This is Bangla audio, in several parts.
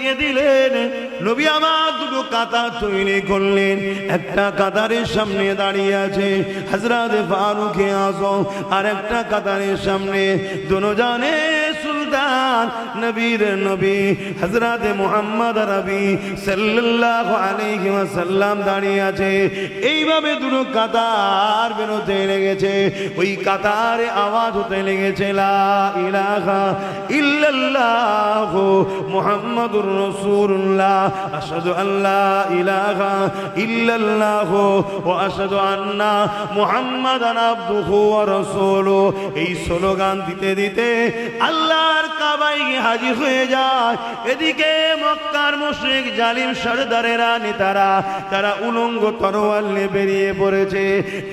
দিয়ে দিলেন। নবী আমার দুটো কাতার তৈরি করলেন, একটা কাতারের সামনে দাঁড়িয়ে আছে হযরত ফারুক আযম, আর একটা কাতারের সামনে দুজানে সুলতান নবীর নবী হযরত মুহাম্মদ আরবি সাল্লাল্লাহু আলাইহি ওয়াসাল্লাম দাঁড়িয়ে আছে। এইভাবে দুটো কাতার বেরোতে লেগেছে, ওই কাতারে আওয়াজ হতে লেগেছে লা ইলাহা ইল্লাল্লাহ মুহাম্মাদুর রাসূলুল্লাহ, আশহাদু আল্লা ইলাহা ইল্লাল্লাহ ওয়া আশহাদু আন্না মুহাম্মাদান আবদুহু ওয়া রাসূলুহু। এই স্লোগান দিতে দিতে আল্লাহর কাবায় হাজির হয়ে যায়। এদিকে মক্কার মুশরিক জালিম সরদারেরা নেতারা তারা উলঙ্গ তরোয়াল নিয়ে বেরিয়ে পড়েছে।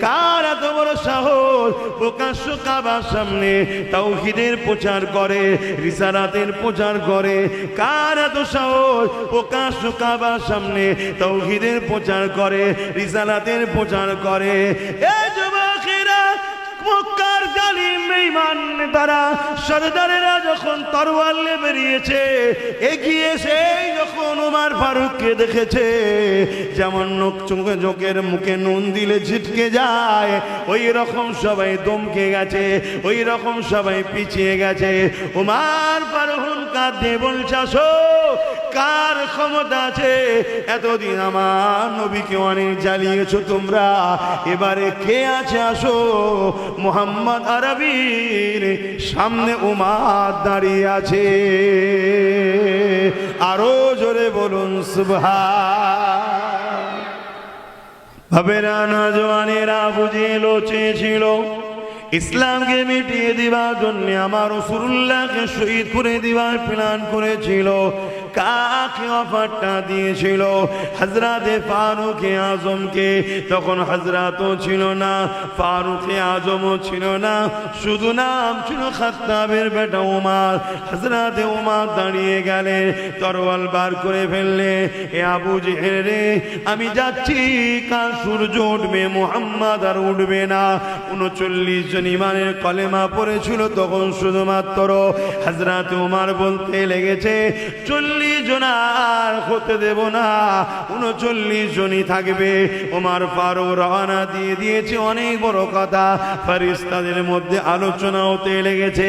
কার এত বড় সাহস প্রকাশ্য কাবার সামনে তাওহীদের প্রচার করে, রিসালাতের প্রচার করে? কার এত সাহস প্রকাশ্য কাবার সামনে তাওহীদের প্রচার করে, রিসালাতের প্রচার করে? এই যুবকেরা, মক্কার জালিম বেঈমান নেতারা সরদারেরা যখন তরোয়াল নিয়ে বেরিয়েছে, এগিয়ে এসে যখন ওমর ফারুককে দেখেছে, যেমন চোখের মুখে নুন দিলে ছিটকে যায়, ওই রকম সবাই দমকে গেছে, ওই রকম সবাই পিছিয়ে গেছে। ওমর ফারুক কাঁদে বলছে, আসো, কার ক্ষমতা আছে? এতদিন আমার নবীকে অনেক জ্বালিয়েছো তোমরা, এবারে কে আছে? আসো। মুহাম্মদ আরবির সামনে উমার দাঁড়িয়ে আছে। আরো জোরে বলুন সুবহান। ভাবেরা নওজওয়ানেরা বুঝে চেয়েছিল ইসলামকে মিটিয়ে দিবার জন্য আমার রাসূলুল্লাহকে শহীদ করে দিবার প্ল্যান করেছিল। কাকে অফারটা দিয়েছিল? হযরত ফারুক আযমকে। তখন হযরতও ছিল না, ফারুক আযমও ছিল না, শুধু নাম ছিল খাত্তাবের বেটা ওমর। হযরত ওমর দাঁড়িয়ে গেলে, তরোয়াল বার করে ফেললে, এ আবু জেহেল রে, আমি যাচ্ছি, কাল সূর্য উঠবে, মুহাম্মদ আর উঠবে না। 39 জন ইমানের কলেমা পড়েছিল তখন শুধুমাত্র। হযরত ওমর বলতে লেগেছে, 40 জন আর হতে দেব না, 39 জনই থাকবে। ওমর ফারুক রওনা দিয়ে দিয়েছে। অনেক বড় কথা, ফেরেশতাদের মধ্যে আলোচনা হতে লেগেছে,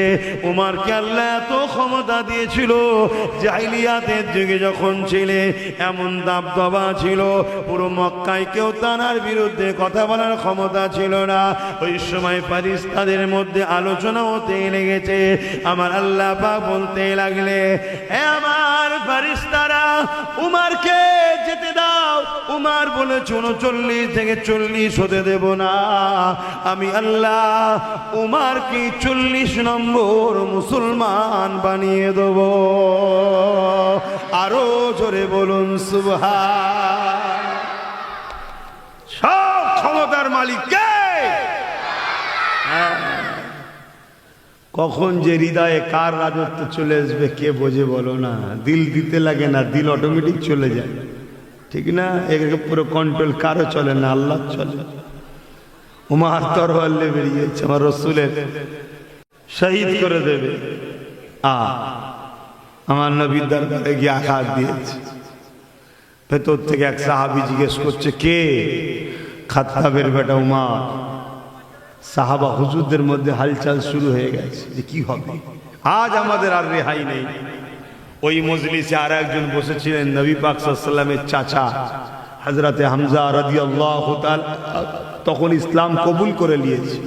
ওমরকে আল্লাহ এত ক্ষমতা দিয়েছিল, জাহিলিয়াতের যুগে যখন ছিলে এমন দাবদাবা ছিল, পুরো মক্কায় কেউ তার বিরুদ্ধে কথা বলার ক্ষমতা ছিল না। ওই সময় ফেরেশতাদের মধ্যে আলোচনা হতে লেগেছে। আমার আল্লাহ পাক বলতে লাগলে, হে আমার ফেরেশতারা, উমরকে যেতে দাও। উমর বলে 39 থেকে 40 হতে দেব না। আমি আল্লাহ উমরকে 40 নম্বর মুসলমান বানিয়ে দেব। আরো জোরে বলুন সুবহান। সব ক্ষমতার মালিক কে? কখন যে হৃদয়ে কার রাজত্ব চলে আসবে কে বোঝে বলো না? দিল দিতে লাগে না, দিল অটোমেটিক চলে যায়, ঠিক না? একে পুরো কন্ট্রোল কারো চলে না, আল্লাহ চলে। উমার তরোয়াল নিয়ে বেরিয়েছে, আমার রাসূলের শহীদ করে দেবে। আমার নবীর দরবারে গিয়ে আঘাত দিয়েছে। ভেতর থেকে এক সাহাবী জিজ্ঞেস করছে, কে? খাত্তাবের বেটা উমর। সাহাবা হুজুরদের মধ্যে হালচাল শুরু হয়ে গেছে যে কি হবে, আজ আমাদের আর রেহাই নেই। ওই মজলিসে আর একজন বসেছিলেন, নবী পাক সাল্লাল্লাহু আলাইহি ওয়াসাল্লামের চাচা হযরতে হামজা রাদিয়াল্লাহু তাআলা, তখন ইসলাম কবুল করে নিয়েছে।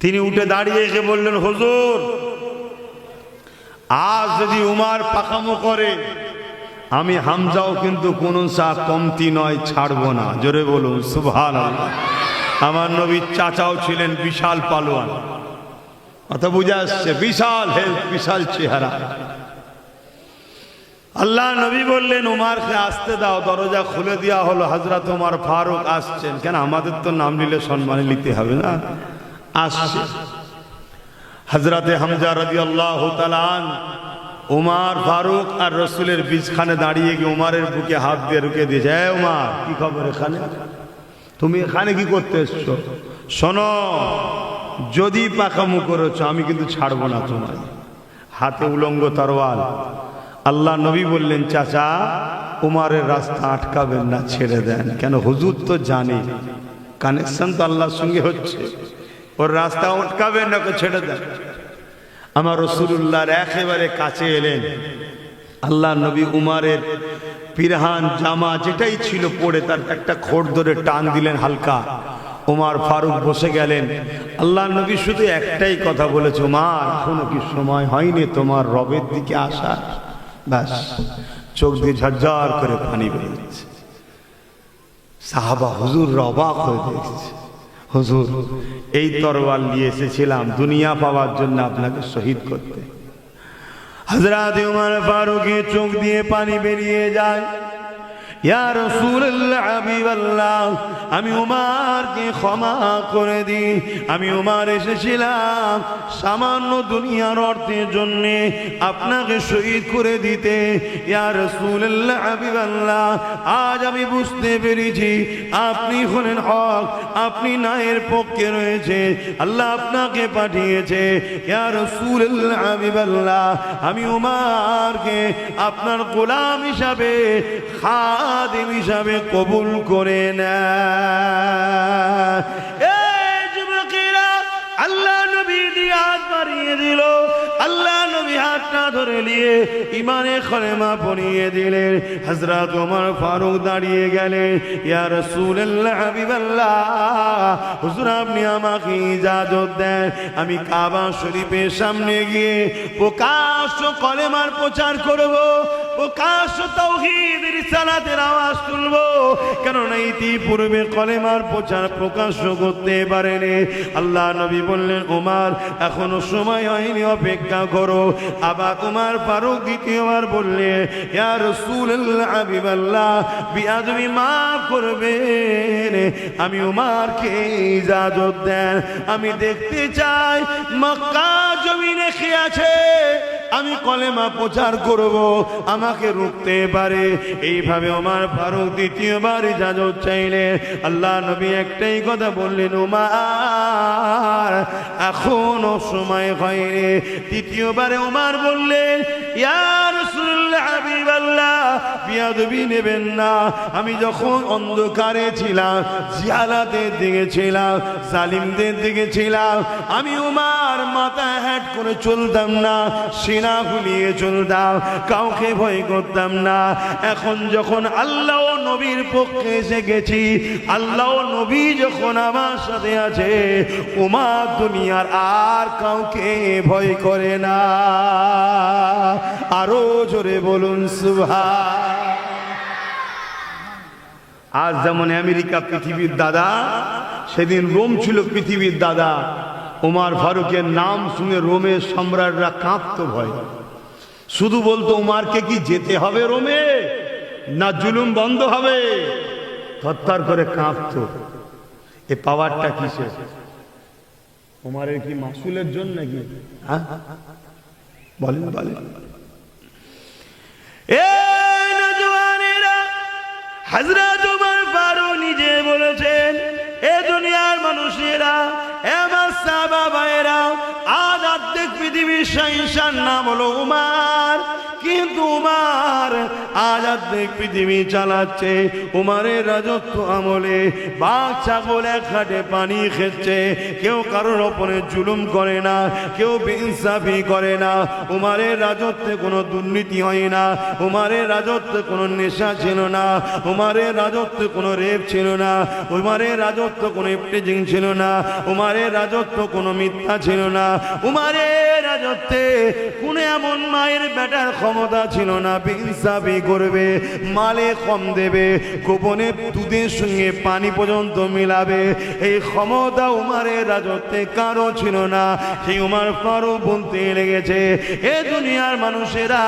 তিনি উঠে দাঁড়িয়ে এসে বললেন, হুজুর, আজ যদি উমর পাকামো করে, আমি হামজাও কিন্তু কোন কমতি নয়, ছাড়বো না। জোরে বলুন সুবহানাল্লাহ। আমার নবীর চাচাও ছিলেন বিশাল পালোয়ান, কথা বুঝে আসছে, বিশাল হেলথ, বিশাল চেহারা। আল্লাহ নবী বললেন, উমরকে আসতে দাও। দরজা খুলে দেওয়া হলো। হযরত ওমর ফারুক আসছেন। কেন, আমাদের তো নাম নিলে সম্মানে নিতে হবে না? আসছে হযরতে হামজা রাদিয়াল্লাহু তাআলা আনহু। উমর ফারুক আর রাসূলের বীজখানে দাঁড়িয়ে গিয়ে উমরের বুকে হাত দিয়ে রুকে দিয়েছে, হে উমর, কি খবর এখানে? তুমি এখানে কি করতে এসছো? শোনো, যদি পাকামো করেছো আমি কিন্তু ছাড়বো না তোমায়। হাতে উলঙ্গ তরোয়াল, আল্লাহ নবী বললেন, চাচা উমারের রাস্তা আটকাবেন না, ছেড়ে দেন। কেন? হুজুর তো জানে কানেকশন তো আল্লাহর সঙ্গে হচ্ছে, ওর রাস্তা আটকাবেন না, ওকে ছেড়ে দেন। আমার রাসূলুল্লাহর একেবারে কাছে এলেন। আল্লাহ নবী উমারের পিরহান জামা যেটাই ছিল পড়ে তার একটা খোঁড় ধরে টান দিলেন হালকা। উমার ফারুক বসে গেলেন। আল্লাহ নবী শুধু একটাই কথা বলেছে, উমার এখনো কি সময় হয়নি তোমার রবের দিকে আসা? ব্যাস, চোখ দিয়ে ঝরঝর করে পানি বেরিয়েছে। সাহাবা হুজুর অবাক হয়ে দেখছে, হুজুর এই তরোয়াল নিয়ে এসেছিলাম দুনিয়া পাওয়ার জন্য, আপনাকে শহীদ করতে। হযরত উমর ফারুকের চোখ দিয়ে পানি বেরিয়ে যায়। ইয়া রাসূলুল্লাহ, হাবিবাল্লাহ, আমি উমারকে ক্ষমা করে দিই। আমি উমার এসেছিলাম সামান্য দুনিয়ার অর্থের জন্য আপনাকে শহীদ করে দিতে। ইয়া রাসূলুল্লাহ, হাবিবাল্লাহ, আজ আমি বুঝতে পেরেছি আপনি হলেন হক, আপনি ন্যায়ের পক্ষে রয়েছে, আল্লাহ আপনাকে পাঠিয়েছে। ইয়া রাসূলুল্লাহ, হাবিবাল্লাহ, আমি উমারকে আপনার গোলাম হিসাবে, খাদিম হিসাবে কবুল করে না। এই যুবকেরা, আল্লাহ নবী দিয়ে হাত বাড়িয়ে দিল। আল্লাহ নবী হাতটা ধরে নিয়ে ইমানে কলেমা পড়িয়ে দিলেন। হযরত ওমর ফারুক দাঁড়িয়ে গেলেন। ইয়া রাসূলুল্লাহ, হাবিবাল্লাহ, হুজুর আপনি আমাকে ইজাজত দেন, আমি কাবা শরীফের সামনে গিয়ে প্রকাশ্য কলেমার প্রচার করব, প্রকাশ্য তাওহীদ রিসালাতের আওয়াজ তুলব। কেননা ইতিপূর্বে কলেমার প্রচার প্রকাশ্য করতে পারেনি। আল্লাহ নবী বললেন, ওমর এখনো সময় হয়নি, অপেক্ষা করো। আবার উমর ফারুক দ্বিতীয়বার বললে, ইয়া রাসূলুল্লাহ, হাবিবাল্লাহ, বিআদবি মাফ করবেন, আমি উমরকে ইজাজত দেন, আমি দেখতে চাই মক্কা জমিনে কি আছে, আমি কলেমা প্রচার করব, আমাকে রুখতে পারে। এইভাবে ওমর ফারুক দ্বিতীয়বার ইজাজত চাইলে আল্লাহ নবী একটাই কথা বললেন, ওমর এখনো সময় হয়নি। তৃতীয়বারে ওমর বললেন, ইয়া রাসূলুল্লাহ, হাবিবাল্লাহ, বিয়াদবি নেবেন না, আমি যখন অন্ধকারে ছিলাম, জিহালাতের দিকে ছিলাম, জালিমদের দিকে ছিলাম, আমি ওমর মাথা হ্যাট করে চলতাম না, সিনা ফুলিয়ে চলতাম, কাউকে ভয় করতাম না। এখন যখন আল্লাহ ও নবীর পক্ষে এসে গেছি, আল্লাহ ও নবী যখন আমার সাথে আছে, ওমর দুনিয়ার আর কাউকে ভয় করে না। আরো জোরে বলুন সুবহান। আজ যেমন আমেরিকা পৃথিবীর দাদা, সেদিন রোম ছিল পৃথিবীর দাদা। ওমর ফারুকের নাম শুনে রোমের সম্রাটরা কাঁপতো ভয়, শুধু বলতো উমারকে কি যেতে হবে রোমে, না জুলুম বন্ধ হবে, থরথর করে কাঁপতো। এ পাওয়ারটা কিসের? উমারের কি মাসুলের জন্য নাকি? বলেন বলেন। এই নওজওয়ানেরা, হযরত ওমর ফারুক নিজে বলেছেন, এ দুনিয়ার মানুষেরা, আমার সাহাবা ভাইরা, আজ অর্ধেক পৃথিবীর শাহিনশার নাম হলো উমর, কিন্তু উমর আজ অর্ধেক পৃথিবী চালাচ্ছে। উমরের রাজত্ব আমলে বাঘ ছাগল এক হাটে পানি খেচ্ছে, কেউ কারোর ওপরে জুলুম করে না, কেউ বেইনসাফি করে না। উমরের রাজত্বে কোনো দুর্নীতি হয় না, উমরের রাজত্বে কোনো নেশা ছিল না, উমরের রাজত্বে কোনো রেপ ছিল না, উমরের রাজত্ব কোনো ইফটিজিং ছিল না, উমরের রাজত্ব কোনো মিথ্যা ছিল না, উমরের রাজত্বে কোনো এমন মায়ের বেটার ক্ষমতা ছিল না বেইনসাফি করবে, মালে কম দেবে, গোপনে দুধের সঙ্গে পানি পর্যন্ত মিলাবে, এই ক্ষমতা উমরের রাজত্বে কারো ছিল না। সেই উমর ফারুক বলতে লেগেছে, এ দুনিয়ার মানুষেরা,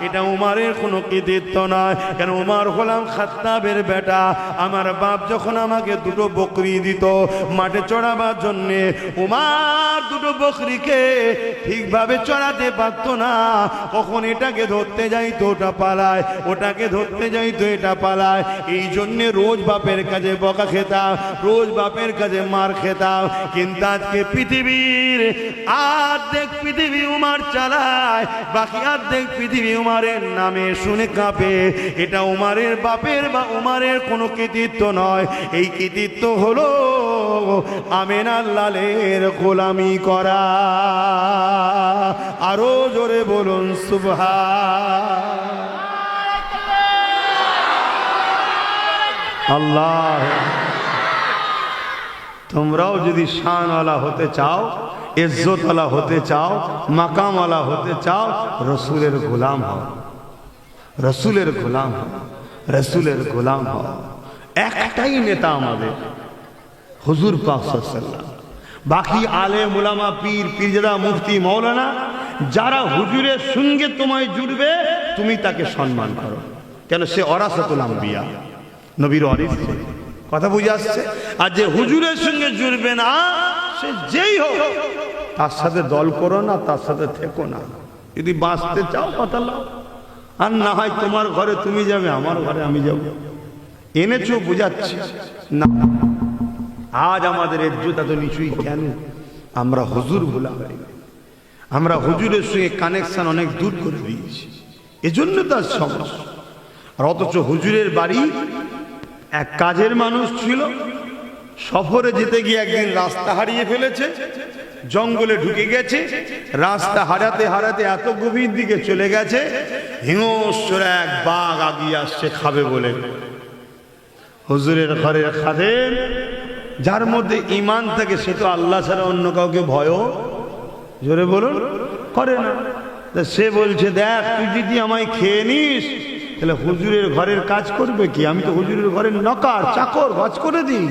এটা উমরের কোনো কৃতিত্ব নয়। কেন? উমর হলাম খাত্তাবের বেটা। আমার বাপ যখন আমাকে দুটো বকরি দিত মাঠে চড়াবার জন্যে, উমর দুটো বকরিকে ঠিকভাবে চড়াতে পারতো না, কখন এটাকে ধরতে যাই তো ওটা পালায়, ওটাকে ধরতে যাই তো এটা পালায়। এই জন্যে রোজ বাপের কাছে বকা খেতাম, রোজ বাপের কাছে মার খেতাম। কিন্তু আজকে পৃথিবীর অর্ধেক পৃথিবী উমার চালায়, বাকি অর্ধেক পৃথিবী উমারের নামে শুনে কাঁপে। এটা উমারের বাপের বা উমারের কোনো কৃতিত্ব নয়, এই কৃতিত্ব হলো আমেনার লালের গোলামি করা। আরো জোরে বলুন সুবহান আল্লাহ। তোমরাও যদি শানওয়ালা হতে চাও, ইজ্জতওয়ালা হতে চাও, মাকামওয়ালা হতে চাও, রসুলের গোলাম হও, রসুলের গোলাম হও, রসুলের গোলাম হও। একটাই নেতা আমাদের, হুজুর পাক সাল্লাল্লাহু আলাইহি ওয়াসাল্লাম। বাকি আলেম উলামা, পীর, পীরজাদা, মুফতি, মাওলানা, যারা হুজুরের সঙ্গে তোমায় জুড়বে তুমি তাকে সম্মান করো, কেন সে ওরাসাতুল আম্বিয়া, নবীর ওয়ারিস। কথা বুঝে আসছে? আর যে হুজুরের সঙ্গে জুড়বে না, সে যেই হোক, তার সাথে দল করো না, তার সাথে থেকো না। যদি বাঁচতে চাও কথা লাও, আর না হয় তোমার ঘরে তুমি যাবে, আমার ঘরে আমি যাব। এনেছো বুঝাচ্ছি না। আজ আমাদের ইজ্জত এত নিচুই কেন? আমরা হুজুর ভুলা হয়ে গেছি, আমরা হুজুরের সঙ্গে কানেকশন অনেক দূর করে দিয়েছি, এজন্য তার সমস্যা। আর অথচ হুজুরের বাড়ি এক কাজের মানুষ ছিল, সফরে যেতে গিয়ে একদিন রাস্তা হারিয়ে ফেলেছে, জঙ্গলে ঢুকে গেছে, রাস্তা হারাতে হারাতে এত গভীর দিকে চলে গেছে, হিংস্র এক বাঘ আগিয়ে আসছে খাবে বলে। হুজুরের ঘরের খাদেম, যার মধ্যে ঈমান থাকে, সে তো আল্লাহ ছাড়া অন্য কাউকে ভয়ও, জোরে বলুন, করে না। সে বলছে, দেখ তুই যদি আমায় খেয়ে নিস তাহলে হুজুরের ঘরের কাজ করবে কি? আমি তো হুজুরের ঘরের নকার, চাকর, কাজ করে দিই।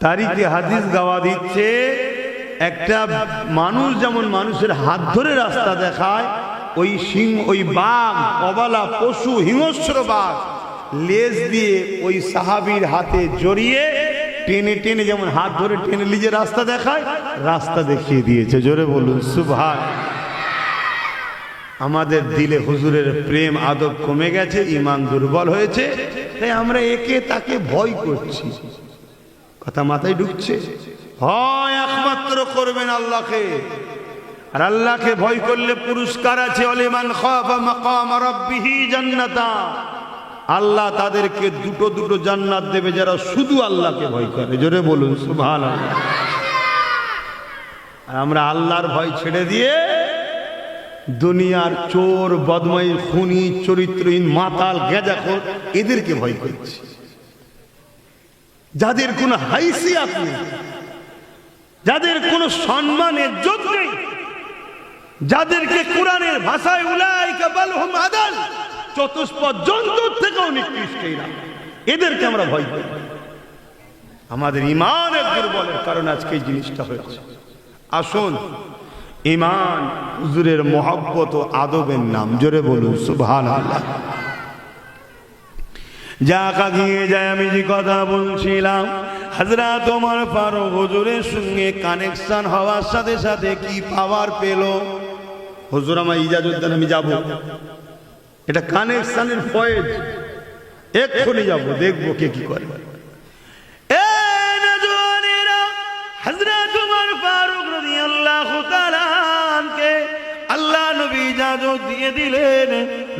তারিখে হাদিস গাওয়া দিচ্ছে, একটা মানুষ যেমন মানুষের হাত ধরে রাস্তা দেখায়, ওই বাঘ, অবালা পশু, হিংস্র বাঘ লেজ দিয়ে ওই সাহাবীর হাতে জড়িয়ে টেনে টেনে, যেমন হাত ধরে টেনে লিজে রাস্তা দেখায়, রাস্তা দেখিয়ে দিয়েছে। জোরে বলুন সুবহান। আমাদের দিলে হুজুরের প্রেম আদব কমে গেছে, ঈমান দুর্বল হয়েছে, তাই আমরা একে তাকে ভয় করছি। কথা মাথায় ঢুকছে? ভয় একমাত্র করবেন আল্লাহকে, আর আল্লাহকে ভয় করলে পুরস্কার আছে। ওয়ালিমান খাফা মাকাম রাব্বিহি জান্নাতান। আল্লাহ তাদেরকে দুটো দুটো জান্নাত দেবে যারা শুধু আল্লাহকে ভয় করে। জোরে বলুন সুবহানাল্লাহ। আর আমরা আল্লাহর ভয় ছেড়ে দিয়ে দুনিয়ার চোর, বদমাই, খুনি, চরিত্রহীন, মাতাল, গেজাখোর, এদেরকে ভয় করছি, যাদের কোনো হাইসিয়াত নেই, যাদের কোনো সম্মানের যোগ্য নেই, যাদেরকে কোরআনের ভাষায় উলাইকা বালহুম আদাল, চতুষ্পদ জন্তুর থেকেও নিকৃষ্ট এরা, এদেরকে আমরা ভয় করি। আমাদের ঈমানের দুর্বলের কারণে আজকে এই জিনিসটা হয়েছে। আসুন, ঈমান হুজুরের মহব্বত ও আদবের নাম। জোরে বলুন সুবহানাল্লাহ। যা কাগিয়ে যায়, আমি যে কথা বলছিলাম, হযরত ওমর ফারুক হুজুরের সঙ্গে কানেকশন হওয়ার সাথে সাথে কি পাওয়ার পেল। হুজুর আমার ইজাজত দেন, আমি যাব, এটা কানেকশনের ফয়েজ, এক্ষুনি যাব, দেখবো কে কি করে। হযরত ওমর ফারুক রাদিয়াল্লাহু তাআলা আনকে আল্লাহ নবী ইজাজত দিয়ে দিলেন।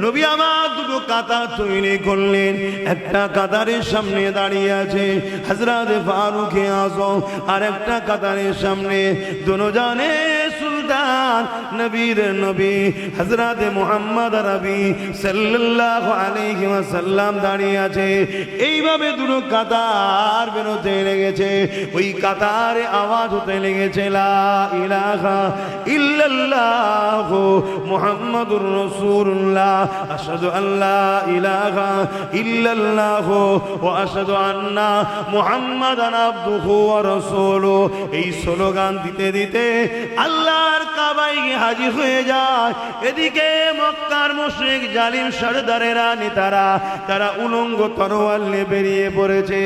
নবী আমার দুটো কাতার তৈরি করলেন, একটা কাতারের সামনে দাঁড়িয়ে আছে হযরত ফারুক আযম, আর একটা কাতারের সামনে দুজানে সুলতান নবীর নবী হযরত মুহাম্মদ আরবি সাল্লাল্লাহু আলাইহি ওয়াসাল্লাম দাঁড়িয়ে আছে। এইভাবে দুটো কাতার বেরোতে লেগেছে, ওই কাতারে আওয়াজ হতে লেগেছে, লা ইলাহা ইল্লাল্লাহু মুহাম্মাদুর রাসূলুল্লাহ, আশহাদু আল্লা ইলাহা ইল্লাল্লাহু ওয়া আশহাদু আন্না মুহাম্মাদান আবদুহু ওয়া রাসূলুহু। এই স্লোগান দিতে দিতে আল্লাহর কাবায় গিয়ে হাজির হয়ে যায়। এদিকে মক্কার মুশরিক জালিম সরদারেরা, নেতারা, তারা উলঙ্গ তরোয়াল নিয়ে বেরিয়ে পড়েছে।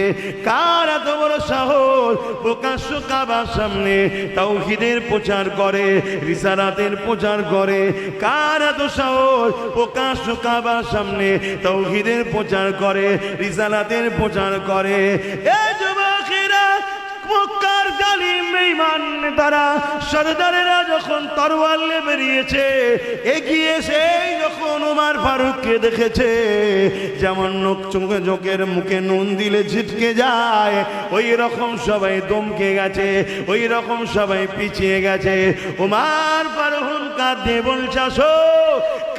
কার এত বড় সাহস প্রকাশ্য কাবার সামনে তাওহীদের প্রচার করে, রিসালাতের প্রচার করে। কার এত সাহস প্রকাশ্য কাবার সামনে তাওহীদের প্রচার করে, রিসালাতের প্রচার করে? এ যুবকেরা, মক্কার জালিম বেঈমান নেতারা, সরদারেরা যখন তরোয়াল নিয়ে বেরিয়েছে, এগিয়ে এসে যখন ওমর ফারুককে দেখেছে, যেমন চোখের মুখে নুন দিলে ছিটকে যায়, ওই রকম সবাই দমকে গেছে, ওই রকম সবাই পিছিয়ে গেছে। ওমর ফারুক কাঁদ দিয়ে বলছে, আসো,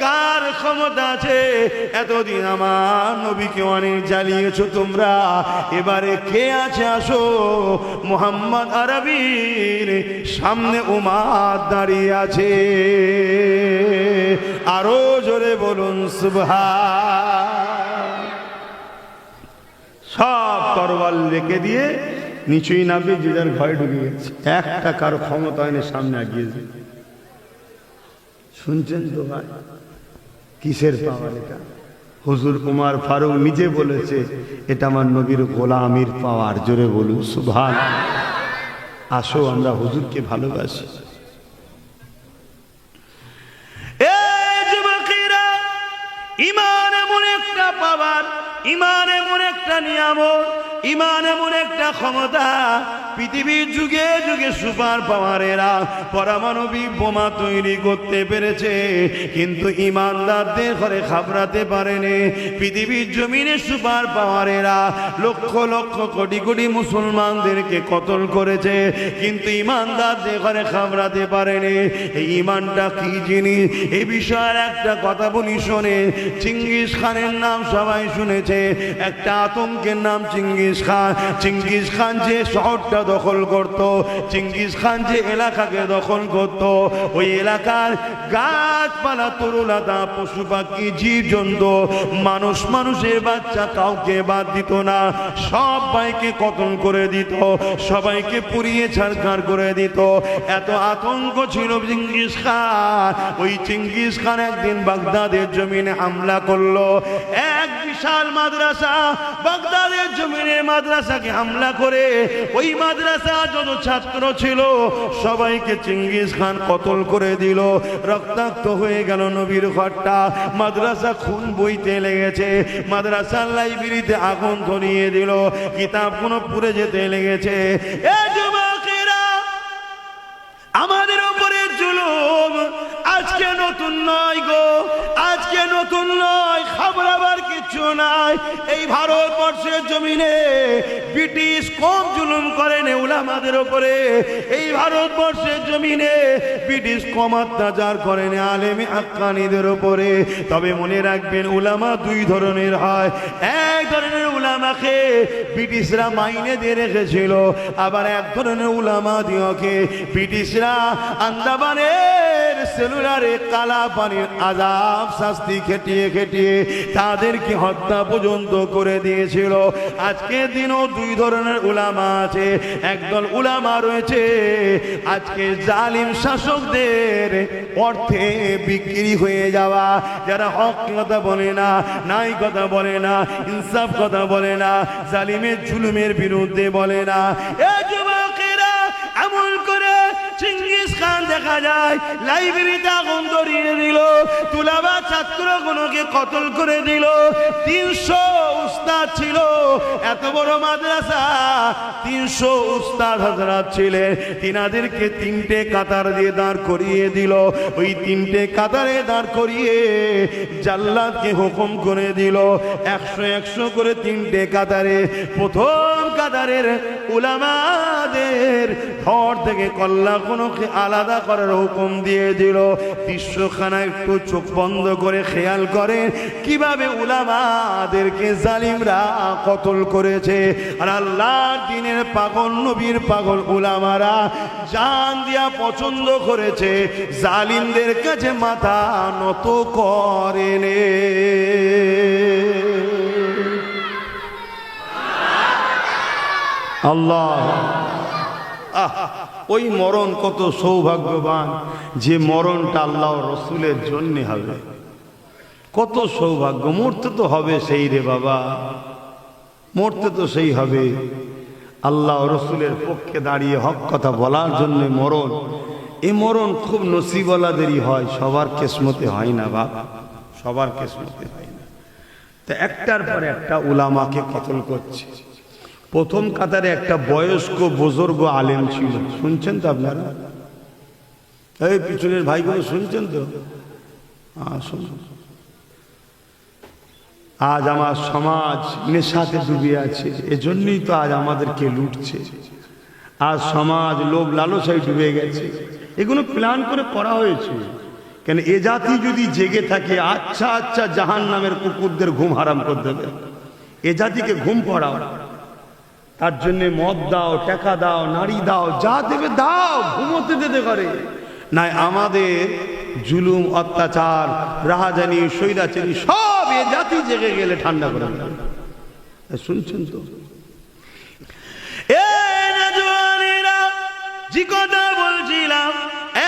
কার ক্ষমতা আছে? এতদিন আমার নবীকে অনেক জ্বালিয়েছো তোমরা, এবারে কে আছে? আসো। মুহাম্মদ আরবির সামনে উমার দাঁড়িয়ে আছে। আরো জোরে বলুন সুবহান। সব তরোয়াল রেখে দিয়ে নিচুই নামে যে যার ভয় ঢুকে গেছে, একটা কারো ক্ষমতা হয়নি সামনে আগিয়েছে। শুনছেন তো ভাই, কিসের পাওয়ার এটা? হুজুর উমর ফারুক নিজে বলেছে, এটা আমার নবীর গোলামির পাওয়ার। জোরে বলুন সুবহান। আসো, আমরা হুজুরকে ভালোবাসি। এই যুবকেরা, ঈমান এমন একটা পাওয়ার, ঈমান এমন একটা নিয়ামত, ঈমান এমন একটা ক্ষমতা, পৃথিবীর যুগে যুগে সুপার পাওয়ারেরা পারমাণবিক বোমা তৈরি করতে পেরেছে, কিন্তু ঈমানদারদের ঘরে খাবরাতে পারেনি। পৃথিবীর জমিনে সুপার পাওয়ারেরা লক্ষ লক্ষ কোটি কোটি মুসলমানদেরকে কতল করেছে, কিন্তু ঈমানদারদের ঘরে খাবরাতে পারেনি। এই ঈমানটা কি জিনিস, এই বিষয়ের একটা কথা বলি শোনে। চিঙ্গিস খানের নাম সবাই শুনেছে, একটা আতঙ্কের নাম চিঙ্গিস খান। চিঙ্গিস খান যে শহরটা দখল করত, চিঙ্গিস খান যে এলাকাকে দখল করত, ওই এলাকার গাছপালা, তরুলতা, পশু পাখি, জীবজন্তু, মানুষের বাচ্চা কাউকে বাদ দিত না, সবাইকে কতল করে দিত, সবাইকে পুড়িয়ে ছারখার করে দিত। এত আতঙ্ক ছিল চিঙ্গিস খান। ওই চিঙ্গিস খান একদিন বাগদাদের জমিনে হামলা করলো। এক বিশাল মাদ্রাসা, বাগদাদের জমিনে মাদ্রাসাকে হামলা করে ওই মাদ্রাসা যত ছাত্র ছিল সবাইকে চিঙ্গিস খান কতল করে দিল। রক্তাক্ত হয়ে গেল নবীর ঘরটা, মাদ্রাসা খুন বইতে লেগেছে, মাদ্রাসার লাইব্রেরিতে আগুন ধরিয়ে দিল, কিতাবগুলো পুড়ে যেতে লেগেছে। এ যুবকেরা, আমাদের উপরে জুলুম আজকে নতুন নয় গো, আজকে নতুন নয়, খাবরাবার কিছু নাই। এই ভারতবর্ষের জমিনে ব্রিটিশ কম জুলুম করেন উলামাদের উপরে, এই ভারতবর্ষের জমিনে ব্রিটিশ কম অত্যাচার করেন আলেম হাক্কানীদের উপরে। তবে মনে রাখবেন, উলামা দুই ধরনের হয়। এক ধরনের উলামাকে ব্রিটিশরা মাইনে দিয়ে রেখেছিল, আবার এক ধরনের উলামা দিওকে ব্রিটিশরা আন্দামানের সেলুলারে কালা পানির আযাব শাস্তি খেটিয়ে খেটিয়ে তাদেরকে হত্যা পর্যন্ত করে দিয়েছিল। আজকে দিনও দুই ধরনের উলামা আছে। একদল উলামা রয়েছে আজকে জালিম শাসকদের অর্থে বিক্রি হয়ে যাওয়া, যারা হক কথা বলে না, নাই কথা বলে না, ইনসাফ কথা বলে না, জালিমের জুলুমের বিরুদ্ধে বলে না। এই যুবকেরা, এমন করে চিঙ্গিস খান দেখা যায় লাইব্রেরিতে আগুন ধরিয়ে দিল, তুলাবা ছাত্রগুলোকে কতল করে দিল। 300 উস্তাদ ছিল, এত বড় মাদ্রাসা, 300 উস্তাদ হযরত ছিলেন, তিনাদেরকে 3টে কাতার দিয়ে দাঁড় করিয়ে দিল। ওই 3টে কাতারে দাঁড় করিয়ে জাল্লাদকে হুকুম করে দিল 100 করে 3টে কাতারে। প্রথম কাতারের উলামাদের ধর থেকে কল্লা কোনকে আলাদা করার হুকুম দিয়ে দিল। দৃশ্যখানা একটু চোখ বন্ধ করে খেয়াল করে কিভাবে উলামাদেরকে জালিমরা কতল করেছে। আর আল্লাহর দ্বীনের পাগল, নবীর পাগল উলামারা জান দিয়া পছন্দ করেছে, জালিমদের কাছে মাথা নত করেনে। আল্লাহ, ওই মরণ কত সৌভাগ্যবান যে মরণটা আল্লাহ রসুলের জন্য হবে। কত সৌভাগ্য, মরতে তো হবে সেই রে বাবা, মরতে তো সেই হবে। আল্লাহ রসুলের পক্ষে দাঁড়িয়ে হক কথা বলার জন্য মরণ, এই মরণ খুব নসিবওয়ালাদেরই হয়, সবার কিসমতে হয় না বাপ, সবার কিসমতে হয় না। তো একটার পর একটা উলামাকে কতল করছে। প্রথম কাতারে একটা বয়স্ক বুজুর্গ আলেম ছিল, শুনছেন তো আপনারা? এই পিছনের ভাইগুলো শুনছেন তো? শুনুন। আজ আমার সমাজ নেশাতে ডুবে আছে, এজন্যই তো আজ আমাদেরকে লুটছে। আজ সমাজ লোভ লালসায় ডুবে গেছে, এগুলো প্ল্যান করে করা হয়েছে। কেন এ জাতি যদি জেগে থাকে, আচ্ছা আচ্ছা জাহান্নামের কুকুরদের ঘুম হারাম করে দেবে। এ জাতিকে ঘুম পড়াও, তার জন্য মদ দাও, টাকা দাও, নারী দাও, যা দেবে দাও, ঘুমোতে দিতে পারে না। আমাদের জুলুম, অত্যাচার, রাহাজানি, স্বৈরাচারী সব এ জাতি জেগে গেলে ঠান্ডা করে দেবে। শুনছেন তো? যে কথা বলছিলাম,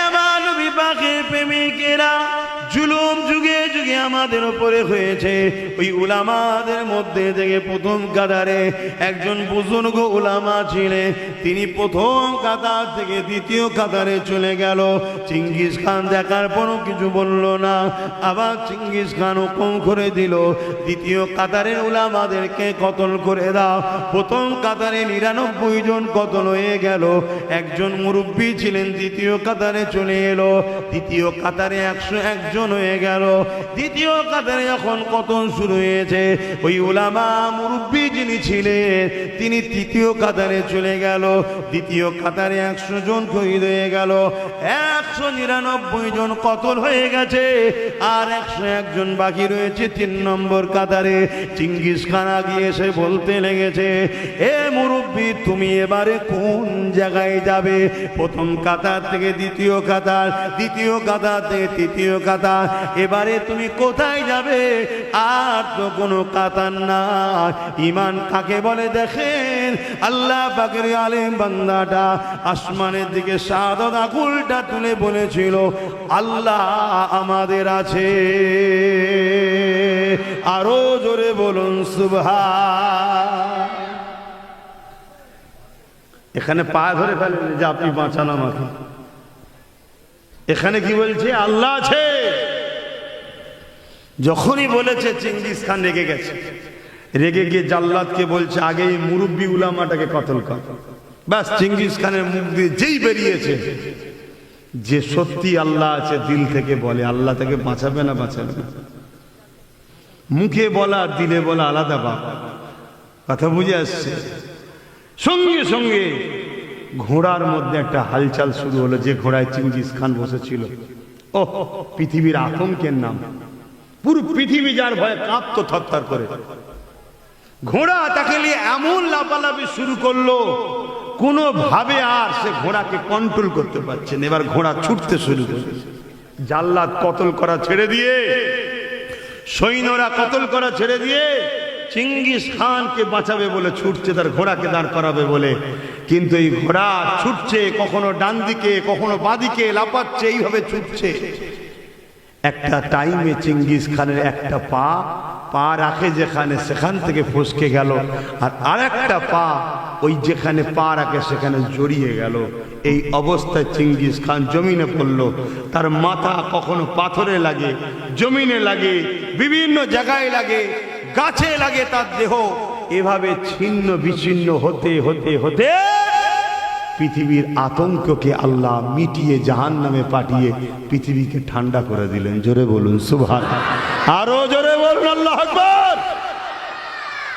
এমন বিপাকের প্রেমিকেরা জুলুম যুগে যুগে আমাদের উপরে হয়েছে। ওই উলামাদের মধ্যে থেকে প্রথম কাতারে একজন বুজুর্গ উলামা ছিলেন, তিনি প্রথম কাতার থেকে দ্বিতীয় কাতারে চলে গেল। চিঙ্গিস খান দেখার পরও কিছু বলল না। আবার চিঙ্গিস খান হুকুম করে দিল, দ্বিতীয় কাতারের উলামাদেরকে কতল করে দাও। প্রথম কাতারে 99 জন কতল হয়ে গেল। একজন মুরব্বী ছিলেন, দ্বিতীয় কাতারে চলে এলো। দ্বিতীয় কাতারে 101 জন হয়ে গেল। দ্বিতীয় কাতারে যখন কতল শুরু হয়েছে, ওই উলামা মুরব্বী যিনি ছিলেন তিনি তৃতীয় কাতারে চলে গেল। দ্বিতীয় কাতারে 100 জন শহীদ হয়ে গেল। 199 জন কতল হয়ে গেছে, আর 101 জন বাকি রয়েছে 3 নম্বর কাতারে। চিঙ্গিস খান গিয়ে এসে বলতে লেগেছে, এ মুরব্বী তুমি এবারে কোন জায়গায় যাবে? প্রথম কাতার থেকে দ্বিতীয় কাতার, দ্বিতীয় কাতার থেকে তৃতীয় কাতার, এবারে তুমি কোথায় যাবে? আর তো কোনো কাতার না। ঈমান কাকে বলে দেখেন, আল্লাহ পাকের আলেম বান্দাটা আসমানের দিকে শাহাদাত আঙ্গুলটা তুলে বলেছিল, আল্লাহ আমাদের আছে। আরো জোরে বলুন সুবহান। এখানে পা ধরে ফেলেন যে আপনি বাঁচান আমাকে। এখানে কি বলছে? আল্লাহ আছে। যখনই বলেছে চিঙ্গিস খান রেগে গেছে, রেগে গিয়ে জাল্লাদকে বলছে, আগে এই মুরব্বী উলামাটাকে কতল কর। ব্যাস, চিঙ্গিস খানের মুখ দিয়ে যেই বেরিয়েছে, যে সত্যি আল্লাহ আছে দিল থেকে বলে, আল্লাহ থেকে বাঁচাবে না বাঁচাবে না। মুখে বলা আর দিলে বলা আলাদা বাপ, কথা বুঝে আসছে? সঙ্গে সঙ্গে ঘোড়ার মধ্যে একটা হালচাল শুরু হলো। যে ঘোড়ায় চিঙ্গিস খান বসেছিল, ও পৃথিবীর আতঙ্কের নাম, পুরো পৃথিবী যার ভয়ে কাঁপতো থরথর করে। ঘোড়া তাকে নিয়ে এমন লাফালাফি শুরু করলো, কোনোভাবে আর সে ঘোড়াকে কন্ট্রোল করতে পারছে না। এবার ঘোড়া ছুটতে শুরু করেছে। জাল্লাদ কতল করা ছেড়ে দিয়ে, সৈন্যরা কতল করা ছেড়ে দিয়ে চিঙ্গিস খানকে বাঁচাবে বলে ছুটছে, তার ঘোড়াকে দাঁড় করাবে বলে। কিন্তু এই ঘোড়া ছুটছে, কখনো ডান দিকে কখনো বাঁদিকে লাফাচ্ছে, এইভাবে ছুটছে। একটা টাইমে চিঙ্গিস খানের একটা পা রাখে যেখানে, সেখান থেকে ফসকে গেল, আর আরেকটা পা ওই যেখানে পা রাখে সেখানে জড়িয়ে গেল। এই অবস্থায় চিঙ্গিস খান জমিনে পড়ল। তার মাথা কখনো পাথরে লাগে, জমিনে লাগে, বিভিন্ন জায়গায় লাগে, গাছে লাগে তার দেহ। এভাবে ছিন্ন বিচ্ছিন্ন হতে হতে হতে পৃথিবীর আতঙ্ককে আল্লাহ মিটিয়ে জাহান্নামে পাঠিয়ে পৃথিবীকে ঠান্ডা করে দিলেন। জোরে বলুন সুবহানাল্লাহ। আরো জোরে বলুন আল্লাহু আকবার।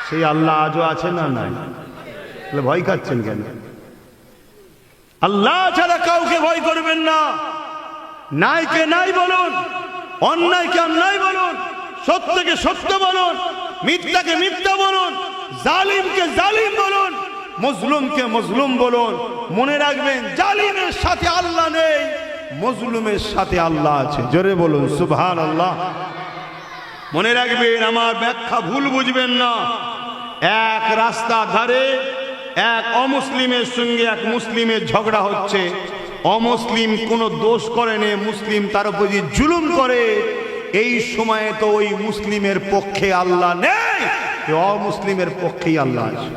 সেই আল্লাহ আজও আছে না নাই? ভয় খাচ্ছেন কেন? আল্লাহ ছাড়া কাউকে ভয় করবেন না। নাইকে নাই বলুন, অন্যায়কে অন্যায় বলুন, সত্যকে সত্য বলুন, মিথ্যাকে মিথ্যা বলুন, জালিমকে জালিম বলুন, মজলুমকে মজলুম বলুন। মনে রাখবেন, জালিমের সাথে আল্লাহ নেই, মজলুমের সাথে আল্লাহ আছে। জোরে বলুন সুবহানাল্লাহ। মনে রাখবেন, আমার ব্যাখ্যা ভুল বুঝবেন না। এক রাস্তা ধারে এক অমুসলিমের সঙ্গে এক মুসলিমের ঝগড়া হচ্ছে। অমুসলিম কোনো দোষ করে না, মুসলিম তার উপর জুলুম করে। এই সময়ে তো ওই মুসলিমের পক্ষে আল্লাহ নেই, অমুসলিমের পক্ষেই আল্লাহ আছে।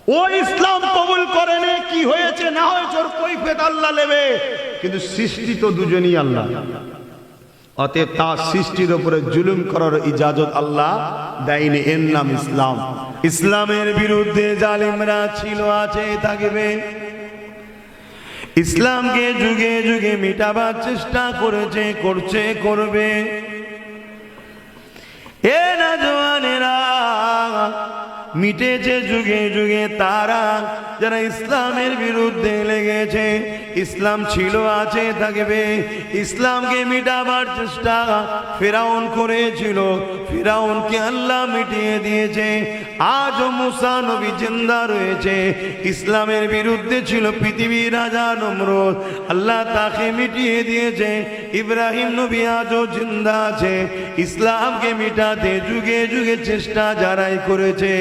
ও ইসলাম কবুল করে নে, কি হয়েছে না হয়েছে ওর কৈফিয়ত আল্লাহ নেবে, কিন্তু সৃষ্টি তো দুজনই আল্লাহ। অতএব তার সৃষ্টির উপরে জুলুম করার ইজাজত আল্লাহ দেয়নি, এর নাম ইসলাম। ইসলামের বিরুদ্ধে জালিমরা ছিল, আছে, থাকবে। ইসলামকে যুগে যুগে মিটাবার চেষ্টা করেছে, করছে, করবে। এ না জওয়ানেরা, মিটেছে যুগে যুগে তারা যারা ইসলামের বিরুদ্ধে লেগেছে। ইসলাম ছিল, আছে, থাকবে। ইসলামকে মিটাবার চেষ্টা ফিরাউন করেছিল, ফিরাউনকে আল্লাহ মিটিয়ে দিয়েছে। আজও মুসা নবী জিন্দা রয়েছে। ইসলামের বিরুদ্ধে ছিল পৃথিবীর রাজা নমরুদ, আল্লাহ তাকে মিটিয়ে দিয়েছে। ইব্রাহিম নবী আজও জিন্দা আছে। ইসলামকে মিটাতে যুগে যুগে চেষ্টা যারাই করেছে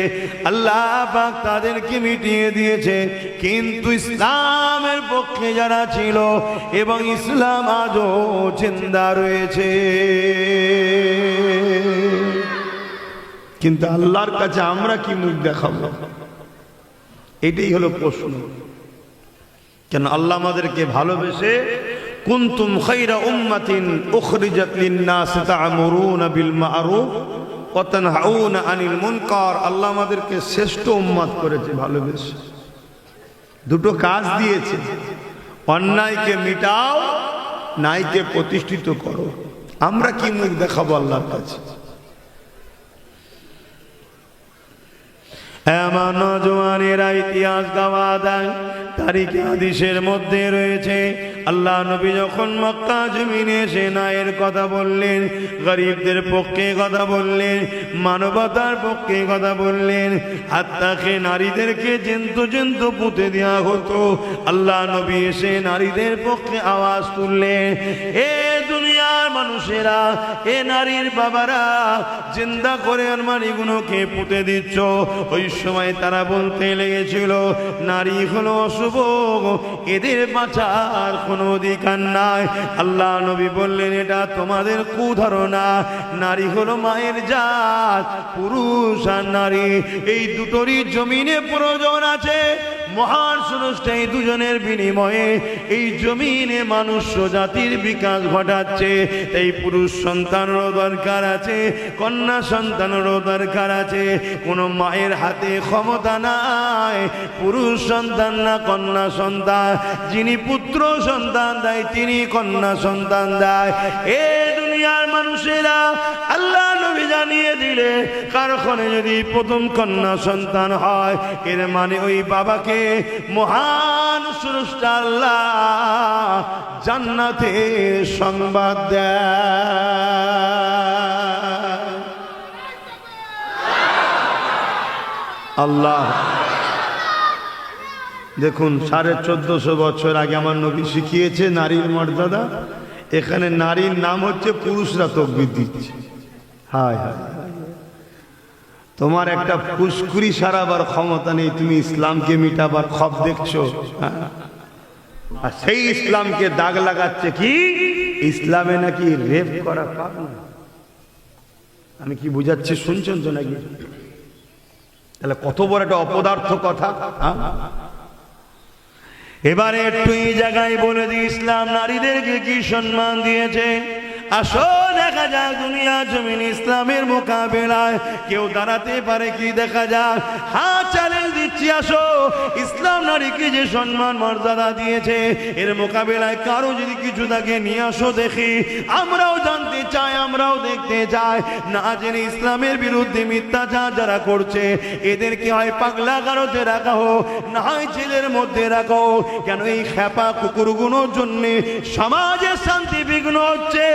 আল্লাহ পাক তাদেরকে মিটিয়ে দিয়েছে। কিন্তু ইসলামের পক্ষে যারা ছিল এবং ইসলাম আজও জিন্দা রয়েছে। কিন্তু আল্লাহর কাছে আমরা কি মুখ দেখাবো, এটাই হলো প্রশ্ন। কেন আল্লাহ আমাদেরকে ভালোবেসে কুনতুম খায়রা উম্মাতিন উখরিজাত লিন-নাস তা'মুরুনা বিল মা'রুফ ওয়া তানহাউনা আনিল মুনকার। আল্লাহ আমাদেরকে শ্রেষ্ঠ উম্মত করেছে ভালোবেসে। দুটো কাজ দিয়েছে, অন্যায়কে মিটাও, ন্যায়কে প্রতিষ্ঠিত করো। আমরা কি মুখ দেখাবো আল্লাহর কাছে? এমন নওজওয়ানেরা ইতিহাস গাওয়া দেয়, তারিখে হাদিসের মধ্যে রয়েছে আল্লাহ নবী যখন মক্কা জমিনে এসে ন্যায়ের কথা বললেন, গরিবদের পক্ষে কথা বললেন, মানবতার পক্ষে কথা বললেন, হাত্তাকে নারীদেরকে জেন্তু পুঁতে দেওয়া হতো, আল্লাহ নবী এসে নারীদের পক্ষে আওয়াজ তুললেন, এ দুনিয়ার মানুষেরা, এ নারীর বাবারা, জিন্দা করে নারীগুলোকে পুঁতে দিচ্ছ। ওই সময় তারা বলতে লেগেছিল নারী হলো অশুভ, এদের বাঁচার কোনো অধিকার নাই। আল্লাহ নবী বললেন এটা তোমাদের কুধারণা। নারী হলো মায়ের জাত, পুরুষ আর নারী এই দুটোরই জমিনে প্রয়োজন আছে। মহান স্রষ্টা এই দুজনের বিনিময়ে এই জমিনে মানুষ জাতির বিকাশ ঘটাচ্ছে। এই পুরুষ সন্তানেরও দরকার আছে, কন্যা সন্তানেরও দরকার আছে। কোনো মায়ের হাতে ক্ষমতা নাই পুরুষ সন্তান না কন্যা সন্তান। যিনি পুত্র সন্তান দেয় তিনি কন্যা সন্তান দেয়। এ দুনিয়ার মানুষেরা, আল্লাহ নবী জানিয়ে দিলে কারো ঘরে যদি প্রথম কন্যা সন্তান হয়, এর মানে ওই বাবাকে মহান স্রষ্টা আল্লাহ জান্নাতে সংবাদ দেয়। আল্লাহ দেখুন, 1450 বছর আগে আমার নবী শিখিয়েছে নারীর মর্যাদা। এখানে নারীর নাম হচ্ছে, পুরুষরা তাকবীর দিচ্ছে। হায় হায়, তোমার একটা ফুসকুরি সারাবার ক্ষমতা নেই, তুমি ইসলামকে মিটাবার খব দেখছো। আর সেই ইসলামকে দাগ লাগাচ্ছে কি? ইসলামে নাকি রেপ করা পাপ না। আমি কি বুঝাচ্ছি শুনছেন তো নাকি? তাহলে কত বড় একটা অপদার্থ কথা। এবারে একটু এই জায়গায় বলে দিই ইসলাম নারীদেরকে কি সম্মান দিয়েছে। আসো দেখা যাক দুনিয়া জমিন ইসলামের মোকাবেলায় কেউ দাঁড়াতে পারে কি দেখা যাক। হ্যাঁ, চ্যালেঞ্জ দিচ্ছি, আসো ইসলাম নারীকে যে সম্মান মর্যাদা দিয়েছে এর মোকাবেলায় কারো যদি কিছু থাকে নিয়ে আসো, দেখি। আমরাও জানতে চাই, আমরাও দেখতে চাই। না জেনে ইসলামের বিরুদ্ধে মিথ্যাচার যারা করছে এদেরকে হয় পাগলা গারদে রাখা হোক, না হয় জেলের মধ্যে রাখা হোক। কেন এই খেপা কুকুরগুলোর জন্য সমাজের শান্তি বিঘ্ন হচ্ছে।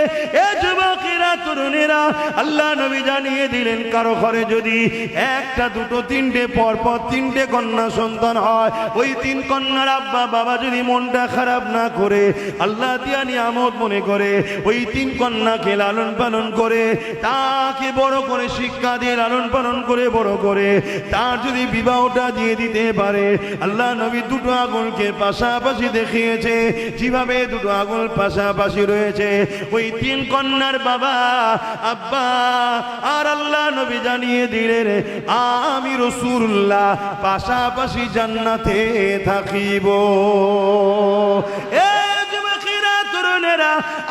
এ যুবকেরা, তরুণেরা, আল্লাহ নবী জানিয়ে দিলেন কারো ঘরে যদি একটা, দুটো, তিনটে, পরপর তিনটে কন্যা সন্তান হয়, ওই তিন কন্যার আব্বা বাবা যদি মনটা খারাপ না করে, আল্লাহ দিয়া নিয়ামত মনে করে, ওই তিন কন্যাকে লালন পালন করে, তাকে বড় করে শিক্ষা দিয়ে লালন পালন করে বড় করে তার যদি বিবাহটা দিয়ে দিতে পারে, আল্লাহ নবী দুটো আঙুলকে পাশাপাশি দেখিয়েছে। যেভাবে দুটো আঙুল পাশাপাশি রয়েছে, ওই তিন কন্যার বাবা আব্বা আর আল্লাহ নবী জানিয়ে দিলেন আমি রাসূলুল্লাহ পাশাপাশি জান্নাতে থাকিব।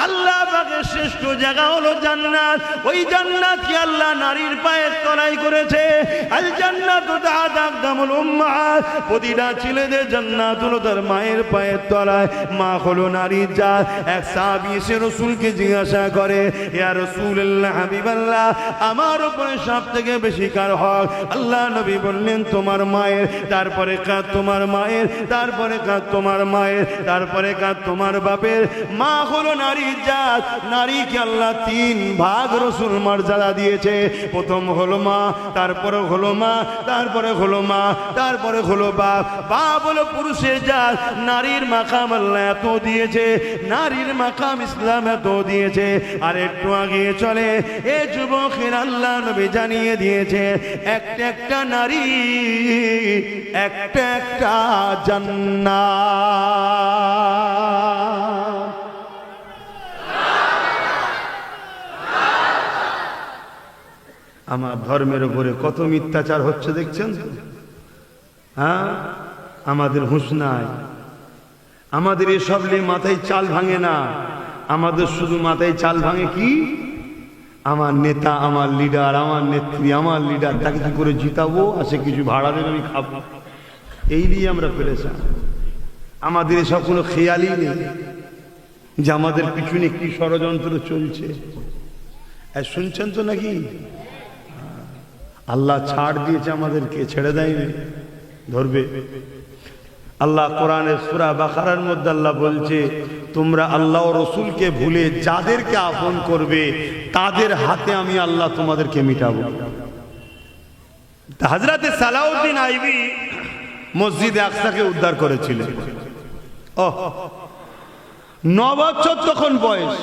আল্লাহ পাকের শ্রেষ্ঠ জায়গা হলো জান্নাত। ওই জান্নাত কি আল্লাহ নারীর পায়ের তলায় করেছে। আল জান্নাতু তাহতা আকদামুল উম্মাহাত, প্রতিটা ছেলেদের জান্নাত হলো তার মায়ের পায়ের তলায়। মা হলো নারীর জাত। এক সাহাবী এসে রাসূলকে জিজ্ঞাসা করে, ইয়া রাসূলুল্লাহ, হাবিবাল্লাহ, আমার উপরে সবথেকে বেশি কার হক? আল্লাহ নবী বললেন তোমার মায়ের, তারপরে কার তোমার মায়ের, তারপরে কার তোমার মায়ের, তারপরে কার তোমার বাপের। মা হলো নারীর জাত। নারীকে আল্লাহ 3 ভাগ রাসূল মর্যাদা দিয়েছে। প্রথম হলো মা, তারপরে হলো মা, তারপরে হলো মা, তারপরে হলো বাপ। বাপ হলো পুরুষের জাত। নারীর মাকাম আল্লাহ এত দিয়েছে, নারীর মাকাম ইসলাম এত দিয়েছে। আর একটু আগে চলে এ যুবকের আল্লাহ নবী জানিয়ে দিয়েছে একটা একটা নারী একটা একটা জান্নাত। আমার ধর্মের উপরে কত মিথ্যাচার হচ্ছে দেখছেন তো? হ্যাঁ, আমাদের হুঁশ নাই। আমাদের এসব নিয়ে মাথায় চাল ভাঙে না। আমাদের শুধু মাথায় চাল ভাঙে কি, আমার নেতা, আমার লিডার, আমার নেত্রী, আমার লিডার, তাকে কি করে জিতাবো, আসে কিছু ভাড়া দেবে আমি খাবো, এই নিয়ে আমরা পেরেছিলাম। আমাদের এসব কোনো খেয়ালই নেই যে আমাদের পিছনে কি ষড়যন্ত্র চলছে। শুনছেন তো নাকি? আল্লাহ ছাড় দিয়েছে আমাদেরকে, ছেড়ে দেয়নি, ধরবে। আল্লাহ কোরআনের সূরা বাকারার মধ্যে আল্লাহ বলছে, তোমরা আল্লাহ ও রসুলকে ভুলে যাদেরকে আপন করবে তাদের হাতে আমি আল্লাহ তোমাদেরকে মিটাবো। হযরতে সালাউদ্দিন আইবি মসজিদে আকসাকে উদ্ধার করেছিলেন। 9 বছর তখন বয়স।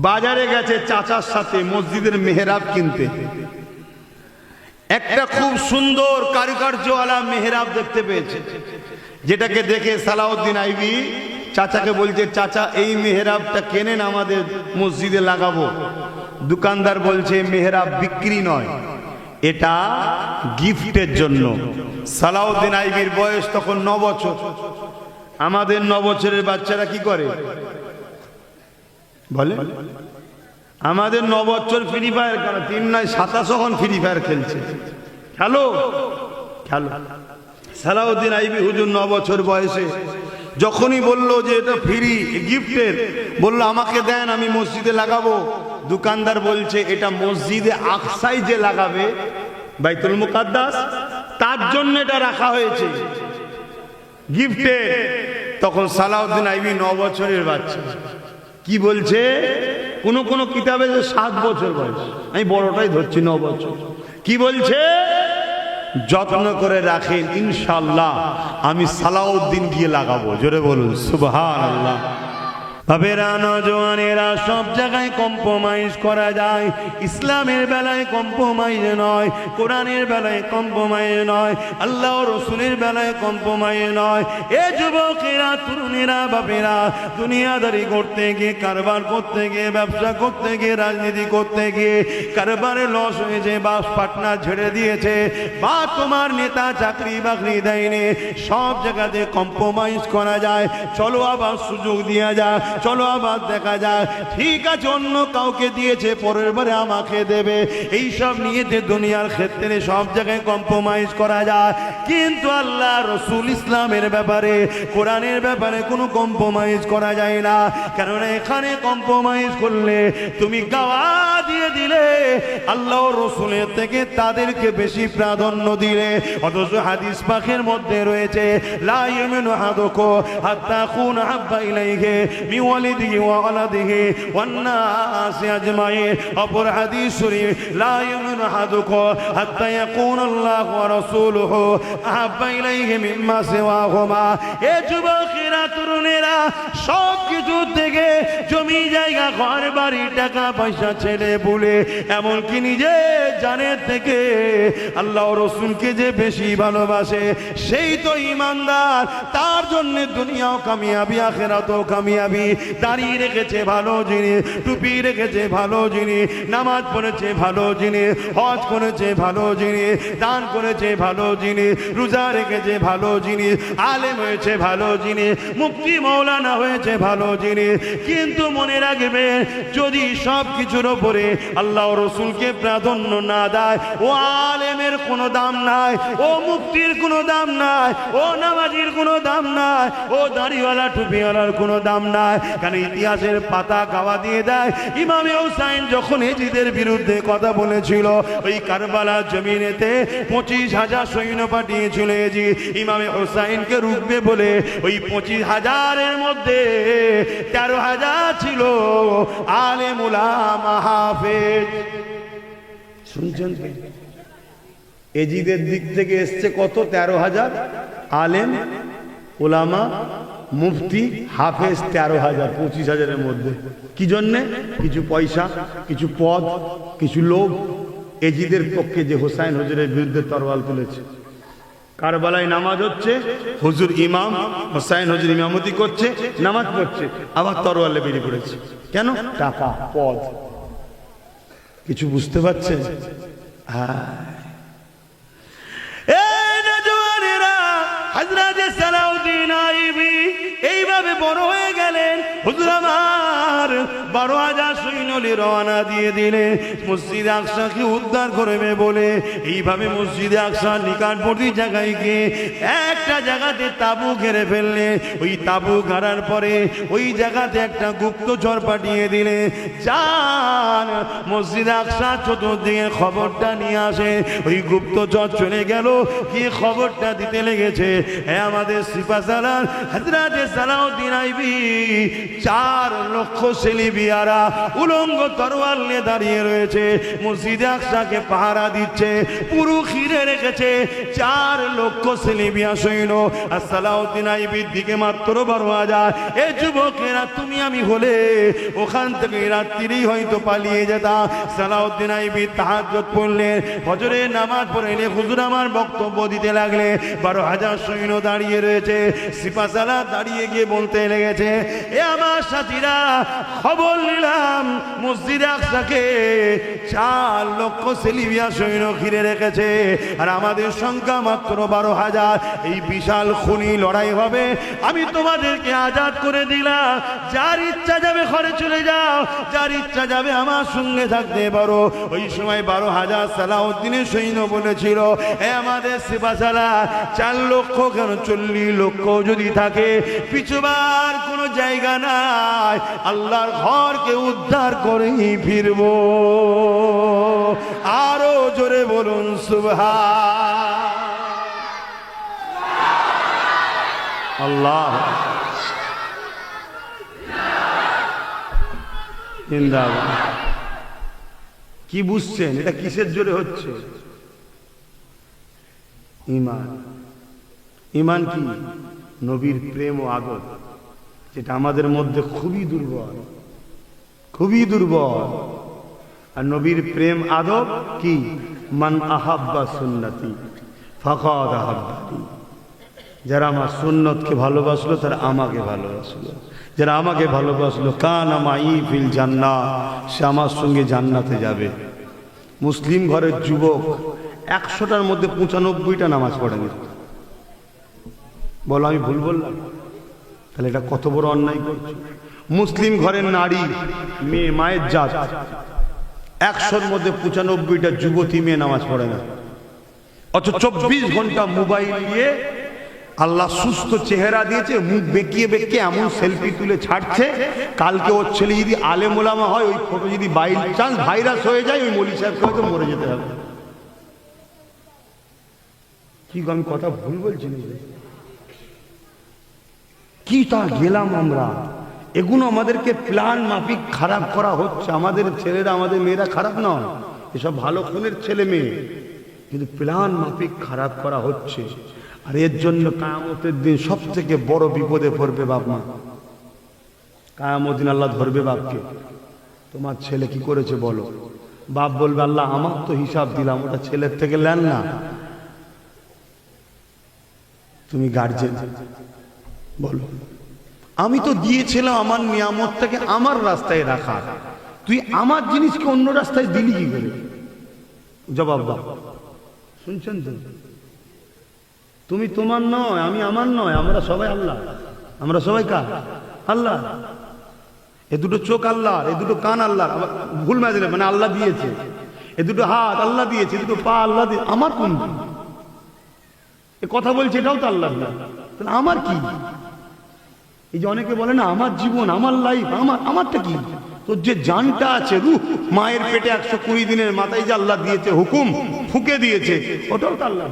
বাজারে গেছে চাচার সাথে মসজিদের মেহরাব কিনতে। একটা খুব সুন্দর কারুকার্যওয়ালা মেহরাব দেখতে পেয়েছে, যেটাকে দেখে সালাউদ্দিন আইবি চাচাকে বলছে, চাচা এই মেহরাবটা কেনেন, আমাদের মসজিদে লাগাবো। দোকানদার বলছে মেহরাব বিক্রি নয়, এটা গিফটের জন্য। সালাউদ্দিন আইবির বয়স তখন 9 বছর। আমাদের 9 বছরের বাচ্চারা কি করে বলে? আমাদের 9 বছর ফ্রি ফায়ার খেলা, 3 নয় 27 ফ্রি ফায়ার খেলছে। খেলো খেলো। সালাউদ্দিন আইবি হুজুর 9 বছর বয়সে যখনই বললো যে এটা ফ্রি গিফটের, বললো আমাকে দেন, আমি মসজিদে লাগাবো। দোকানদার বলছে এটা মসজিদে আকসায় যে লাগাবে, বাইতুল মুকাদ্দাস, তার জন্য এটা রাখা হয়েছে গিফটে। তখন সালাউদ্দিন আইবি 9 বছরের বাচ্চা কি বলছে, কোন কিতাবে 7 বছর বয়স, আমি বড়টাই ধরছি 9 বছর। কি বলছে, যত্ন করে রাখেন, ইনশাআল্লাহ আমি সালাউদ্দিন গিয়ে লাগাবো। জোরে বলুন সুবহানাল্লাহ। বাবেরা, নওজওয়ানেরা, সব জায়গায় কম্প্রোমাইজ করা যায়। ইসলামের বেলায় কম্প্রোমাইজ নয়, কোরআনের বেলায় কম্প্রোমাইজ নয়, আল্লাহ ও রসুলের বেলায় কম্প্রোমাইজ নয়। এ যুবকেরা, তরুণেরা, বাপেরা, দুনিয়াদারি করতে গিয়ে, কারবার করতে গিয়ে, ব্যবসা করতে গিয়ে, রাজনীতি করতে গিয়ে কারবারে লস হয়েছে, বা পার্টনার ছেড়ে দিয়েছে, বা তোমার নেতা চাকরি বাকরি দেয়নি, সব জায়গাতে কম্প্রোমাইজ করা যায়। চলো আবার সুযোগ দেওয়া যায়, চলো আবার দেখা যায়, ঠিক আছে অন্য কাউকে দিয়েছে, পরের বারে আমাকে দেবে, এইসব নিয়ে দুনিয়ার ক্ষেত্রে সব জায়গায় কম্প্রোমাইজ করা যায়। কিন্তু আল্লাহ রসুল ইসলামের ব্যাপারে, কোরআনের ব্যাপারে কোনো কম্প্রোমাইজ করা যায় না। কারণ এখানে কম্প্রোমাইজ করলে তুমি গাওয়া দিয়ে দিলে, আল্লাহ রসুলের থেকে তাদেরকে বেশি প্রাধান্য দিলে। অথচ হাদিস পাকের মধ্যে রয়েছে, লা ইউমিনু আহাদুকুম হাত্তা আকুনা হাব্বা ইলাইহি মিন ওয়ালিদিহি ওয়া ওয়ালাদিহি ওয়ান নাসি আজমাইন। অপর হাদিস শরীফ, লা ইউমিনু আহাদুকুম হাত্তা ইয়াকুনা আল্লাহু ওয়া রাসূলুহু আহাব্বা ইলাইহি মিম্মা সিওয়াহুমা। এ যুবকেরা, তরুণেরা, সব কিছু থেকে, জমি জায়গা, ঘর বাড়ি, টাকা পয়সা, ছেলে বলে, এমনকি নিজে জানের থেকে আল্লাহ রসুলকে যে বেশি ভালোবাসে, সেই তো ইমানদার। তার জন্য দুনিয়াও কামিয়াবি, আখিরাতও কামিয়াবি। দাঁড়িয়ে রেখেছে ভালো জিনিস, টুপি রেখেছে ভালো জিনিস, নামাজ পড়েছে ভালো জিনিস, হজ করেছে ভালো জিনিস, দান করেছে ভালো জিনিস, রোজা রেখেছে ভালো জিনিস, আলেম হয়েছে ভালো জিনিস, মুফতি মৌলানা হয়েছে ভালো জিনিস। কিন্তু মনে রাখবেন, যদি সব কিছুর ওপরে আল্লাহ রসুলকে প্রাধান্য না দেয়, ও আলেমের কোনো দাম নাই, ও মুফতির কোনো দাম নাই, ও নামাজির কোনো দাম নাই, ও দাড়িওয়ালা টুপিওয়ালার কোনো দাম নাই। কারণ ইতিহাসের পাতা গাওয়া দিয়ে দেয়, ইমামে হুসাইন যখন এজিদের বিরুদ্ধে কথা বলেছিল, ওই কারবালার জমিনেতে 25,000 সৈন্য পাঠিয়েছিল এজিদ ইমামে হুসাইনকে রুখবে বলে। ওই 25,000-এর মধ্যে 13,000 ছিল আলেম উলামা হাফেজ। শুনছেন? এজিদের দিক থেকে এসছে কত? 13,000 আলেম উলামা মুফতি হাফেজ, 13,000 25,000-এর মধ্যে। কি জন্যে? কিছু পয়সা, কিছু পদ, কিছু লোক এজিদের পক্ষে যে হোসাইন হুজুরের বিরুদ্ধে তরোয়াল তুলেছে। কারবালায় নামাজ হচ্ছে, হুজুর ইমাম, হোসাইন হুজুর ইমামতি করছে, নামাজ পড়ছে, আবার তরোয়ালে বেরিয়ে পড়েছে। কেন? টাকা, পদ। কিছু বুঝতে পারছেন? হ্যাঁ, হযরত সালাউদ্দিন আইয়ুবী এইভাবে বড় হয়ে গেলেন। হুজুর আমার 12,000 সৈন্য রওনা দিয়ে দিলেন মসজিদে আকসাকে উদ্ধার করবে বলে। এইভাবে মসজিদে আকসার নিকটবর্তী জায়গায় গিয়ে একটা জায়গাতে তাবু ঘেরে ফেললে। ওই তাবু ঘেরার পরে ওই জায়গাতে একটা গুপ্তচর পাঠিয়ে দিলে, যান মসজিদে আকসার চতুর্দিকে খবরটা নিয়ে আসে। ওই গুপ্তচর চলে গেল, গিয়ে খবরটা দিতে লেগেছে, আমাদের সিপাহসালার হযরত সালাউদ্দিন আইয়ুবী 4 লক্ষ সেলিবিয়ারা উলঙ্গ তরোয়াল নিয়ে দাঁড়িয়ে রয়েছে, মসজিদে আকসাকে পাহারা দিচ্ছে, পুরো ঘিরে রেখেছে 4 লক্ষ সেলিবিয়া সৈন্য। আর সালাউদ্দিন আইয়ুবীর দিকে মাত্র 12,000। এ যুবকেরা, তুমি আমি হলে ওখান থেকে রাত্রিরেই হয়তো পালিয়ে যেতাম। সালাউদ্দিন আইয়ুবী তাহাজ্জুদ পড়লেন, ফজরের নামাজ পড়ে হুজুর আমার বক্তব্য দিতে লাগলে। 12,000 সৈন্য দাঁড়িয়ে রয়েছে, সিপাহসালার দাঁড়িয়ে গিয়ে বলতে লেগেছে, এ আমার সাথীরা, খবর নিলাম মসজিদে আকসাকে 4 লক্ষ সেলিবিয়া সৈন্য ঘিরে রেখেছে, আর আমাদের সংখ্যা মাত্র 12,000। এই বিশাল খুনি লড়াই হবে, আমি তোমাদেরকে আজাদ করে দিলাম, যার ইচ্ছা যাবে ঘরে চলে যাও, যার ইচ্ছা যাবে আমার সঙ্গে থাকতে পারো। ওই সময় 12,000 সালাউদ্দিনের সৈন্য বলেছিল, এ আমাদের সিপাহসালার 4 লক্ষ কেন 40 লক্ষ যদি থাকে, পিছুবার কোনো জায়গা নাই, আল্লাহর ঘরকে উদ্ধার করেই ফিরবো। আরো জোরে বলুন সুবহান আল্লাহ। জিন্দাবাদ। কি বুঝছেন? এটা কিসের জোরে হচ্ছে? ঈমান। ঈমান কি? নবীর প্রেম ও আদর, যেটা আমাদের মধ্যে খুবই দুর্বল, খুবই দুর্বল। আর নবীর প্রেম আদব কি? মান আহাব্বা সুন্নতি ফাকাদ আহাব্বানি। যারা আমার সুন্নতকে ভালোবাসলো তারা আমাকে ভালোবাসলো, যারা আমাকে ভালোবাসলো কানা মাই ফিল জান্নাহ, সে আমার সঙ্গে জান্নাতে যাবে। মুসলিম ঘরের যুবক 100টার মধ্যে 95টা নামাজ পড়েনি। বলো আমি ভুল বললাম? তাহলে এটা কত বড় অন্যায় করছে। মুসলিম ঘরের নারী, মেয়ে, মায়ের জাত, 100-র মধ্যে 95টা যুবতী মেয়ে নামাজ পড়ে না। অথচ 24 ঘন্টা মোবাইল নিয়ে, আল্লাহ সুস্থ চেহারা দিয়েছে, মুখ বেঁকিয়ে বেঁকিয়ে এমন সেলফি তুলে ছাড়ছে, কালকে ওর ছেলে যদি আলেম ওলামা হয়, ওই ফটো যদি বাই চান্স ভাইরাস হয়ে যায়, ওই মৌলভী সাহেবকে হয়তো মরে যেতে হবে। কি আমি কথা ভুল বলছি? কি তা গেলাম আমরা। এগুলো আমাদেরকে প্ল্যান মাফিক খারাপ করা হচ্ছে। আমাদের ছেলেরা, আমাদের মেয়েরা খারাপ নয়, এসব ভালো খুনের ছেলে মেয়ে, কিন্তু প্ল্যান মাফিক খারাপ করা হচ্ছে। আর এর জন্য কিয়ামতের দিন সব থেকে বড় বিপদে পড়বে বাপ মা। কিয়ামতের দিন আল্লাহ ধরবে বাপকে, তোমার ছেলে কি করেছে বলো। বাপ বলবে, আল্লাহ আমার তো হিসাব দিলাম, ওটা ছেলের থেকে নেন না। তুমি গার্জেন, বলো আমি তো দিয়েছিলাম আমার নিয়ামতটাকে আমার রাস্তায় রাখা, তুই আমার জিনিসকে অন্য রাস্তায় দিলি কি করে? জবাব দাও। শুনছেন তো? তুমি তোমার নয়, আমি আমার নয়, আমরা সবাই আল্লাহ। আমরা সবাই কার? আল্লাহ। এ দুটো চোখ আল্লাহর, এ দুটো কান আল্লাহর। ভুল মাঝে মানে আল্লাহ দিয়েছে। এ দুটো হাত আল্লাহ দিয়েছে, দুটো পা আল্লাহ দিয়ে। আমার কোন? এ কথা বলছে এটাও তো আল্লাহ। তাহলে আমার কি? এই যে অনেকে বলে না আমার জীবন, আমার লাইফ, আমারটা কি? তোর যে জানটা আছে, রূহ, মায়ের পেটে 120 দিনের মাথায় যে আল্লাহ দিয়েছে, হুকুম ফুঁকে দিয়েছে, ওটাও তো আল্লাহ।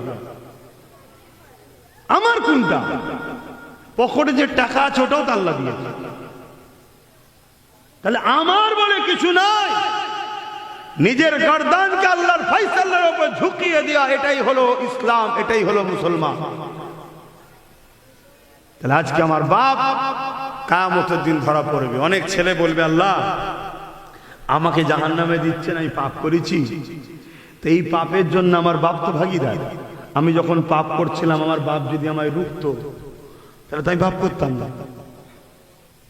আমার কোনটা? পকেটে যে টাকা আছে ওটাও তো আল্লাহ দিয়েছে। তাহলে আমার বলে কিছু নাই। নিজের গর্দানকে আল্লাহর ফয়সালার উপর ঝুঁকিয়ে দেওয়া, এটাই হলো ইসলাম, এটাই হলো মুসলমান। তাহলে আজকে আমার বাপ কিয়ামতের দিন ধরা পড়বে। অনেক ছেলে বলবে আল্লাহ আমাকে জাহান্নামে দিচ্ছেন, আমি পাপ করেছি, তো এই পাপের জন্য আমার বাপ তো ভাগীদার। আমি যখন পাপ করছিলাম আমার বাপ যদি আমায় রুখতো তাহলে তাই পাপ করতাম না।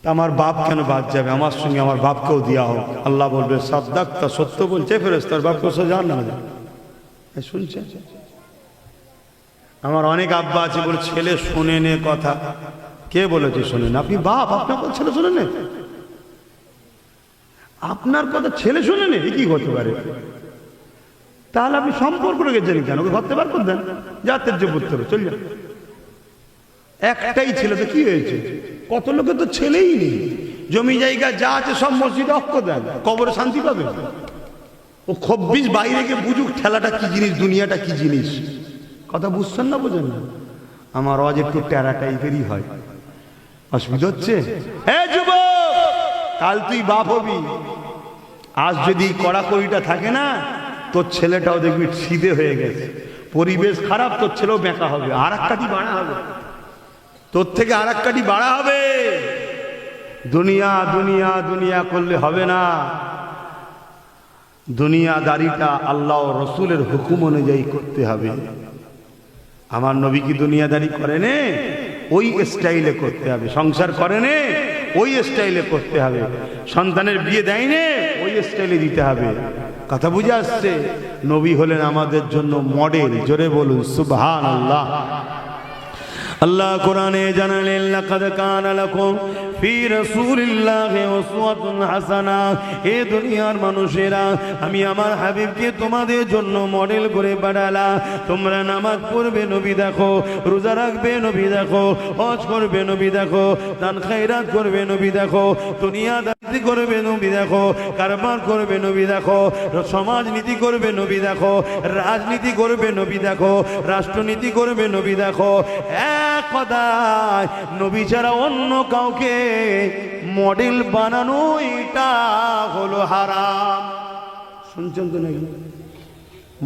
তা আমার বাপ কেন বাদ যাবে? আমার সঙ্গে আমার বাপকেও দেওয়া হোক। আল্লাহ বলবে সাদ্দাক্তা, সত্য বলছে ফেরেশতার বাপ কোসে জাহান্নামে। শুনছেন? আমার অনেক আব্বা আছে বলে ছেলে শোনে নে কথা। কে বলেছে শোনেন? আপনি বাপ, আপনার কথা ছেলে শোনে নে? আপনার কথা ছেলে শোনে নে? কি হতে পারে? তাহলে আপনি সম্পর্ক রেখেছেন কেন? ওকে ধরতে পার করতেন, জাতের যে পুত্র চল যান। একটাই ছেলে, তো কি হয়েছে? কত লোকে তো ছেলেই নেই, জমি জায়গা যা আছে সব মসজিদে অক্ষ দেন, কবরে শান্তি পাবে। ও খব্বিস বাইরে গিয়ে বুঝুক ঠেলাটা কি জিনিস, দুনিয়াটা কি জিনিস। কথা বুঝছেন না? বোঝেন না? আমার আজ একটু টেরা টাইপেরই হয়। অসুবিধা হচ্ছে? হ্যাঁ যুবক, কাল তুই বাপ হবি। আজ যদি কড়াকড়িটা থাকে না, তোর ছেলেটাও দেখবি সিধে হয়ে গেছে। পরিবেশ খারাপ, তোর ছেলেও বেঁকা হবে, আর এক কাঠি বাড়া হবে, তোর থেকে আর এক কাঠি বাড়া হবে। দুনিয়া দুনিয়া দুনিয়া করলে হবে না। দুনিয়াদারিটা আল্লাহ ও রসুলের হুকুম অনুযায়ী করতে হবে। আমার নবী কি দুনিয়াদারি করেনে? ওই স্টাইলে করতে হবে। সংসার করেনে? ওই স্টাইলে করতে হবে। সন্তানের বিয়ে দেয়নি? ওই স্টাইলে দিতে হবে। কথা বুঝে আসছে? নবী হলেন আমাদের জন্য মডেল। জোরে বলুন সুবহানাল্লাহ। আল্লাহ কোরআনে জানালেন লাকাদ কানা লাকুম ফি রাসূলিল্লাহি উসওয়াতুন হাসানাহ। হে দুনিয়ার মানুষেরা, আমি আমার হাবিবকে তোমাদের জন্য মডেল করে পাঠালাম। তোমরা নামাজ পড়বে নবী দেখো, রোজা রাখবে নবী দেখো, হজ করবে নবী দেখো, দান খায়রাত করবে নবী দেখো, দুনিয়াদারি করবে নবী দেখো, কারবার করবে নবী দেখো, সমাজনীতি করবে নবী দেখো, রাজনীতি করবে নবী দেখো, রাষ্ট্রনীতি করবে নবী দেখো। কথায় নবী ছাড়া অন্য কাউকে মডেল বানানো এটা হলো হারাম। শুনছেন তো নাকি?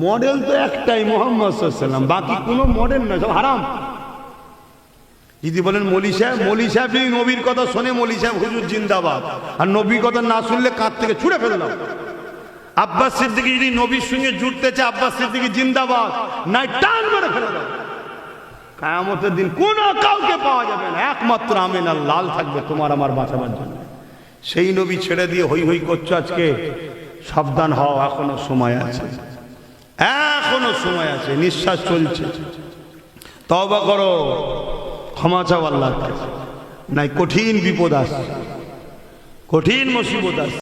মডেল তো একটাই, মুহাম্মদ সাল্লাল্লাহু আলাইহি ওয়াসাল্লাম। বাকি কোনো মডেল নয়, সব হারাম। যদি বলেন মৌলী সাহেব যদি নবীর কথা শোনে, মৌলী সাহেব হুজুর জিন্দাবাদ, আর নবীর কথা না শুনলে কাঁধ থেকে ছুঁড়ে ফেললাম। আব্বাস সিদ্দিকী যদি নবীর সঙ্গে জুড়তে চায়, আব্বাস সিদ্দিকী জিন্দাবাদ, নাই টান মেরে ফেলে দাও। কিয়ামতের দিন কোনো কাউকে পাওয়া যাবে না, একমাত্র আমিনার লাল থাকবে তোমার আমার বাঁচাবার জন্য। সেই নবী ছেড়ে দিয়ে হই হই করছো আজকে। সাবধান হও, এখনো সময় আছে, এখনো সময় আছে, নিঃশ্বাস চলছে। তওবা করো, ক্ষমা চাও আল্লাহর কাছে, নাই কঠিন বিপদ আসছে, কঠিন মুসিবত আসছে।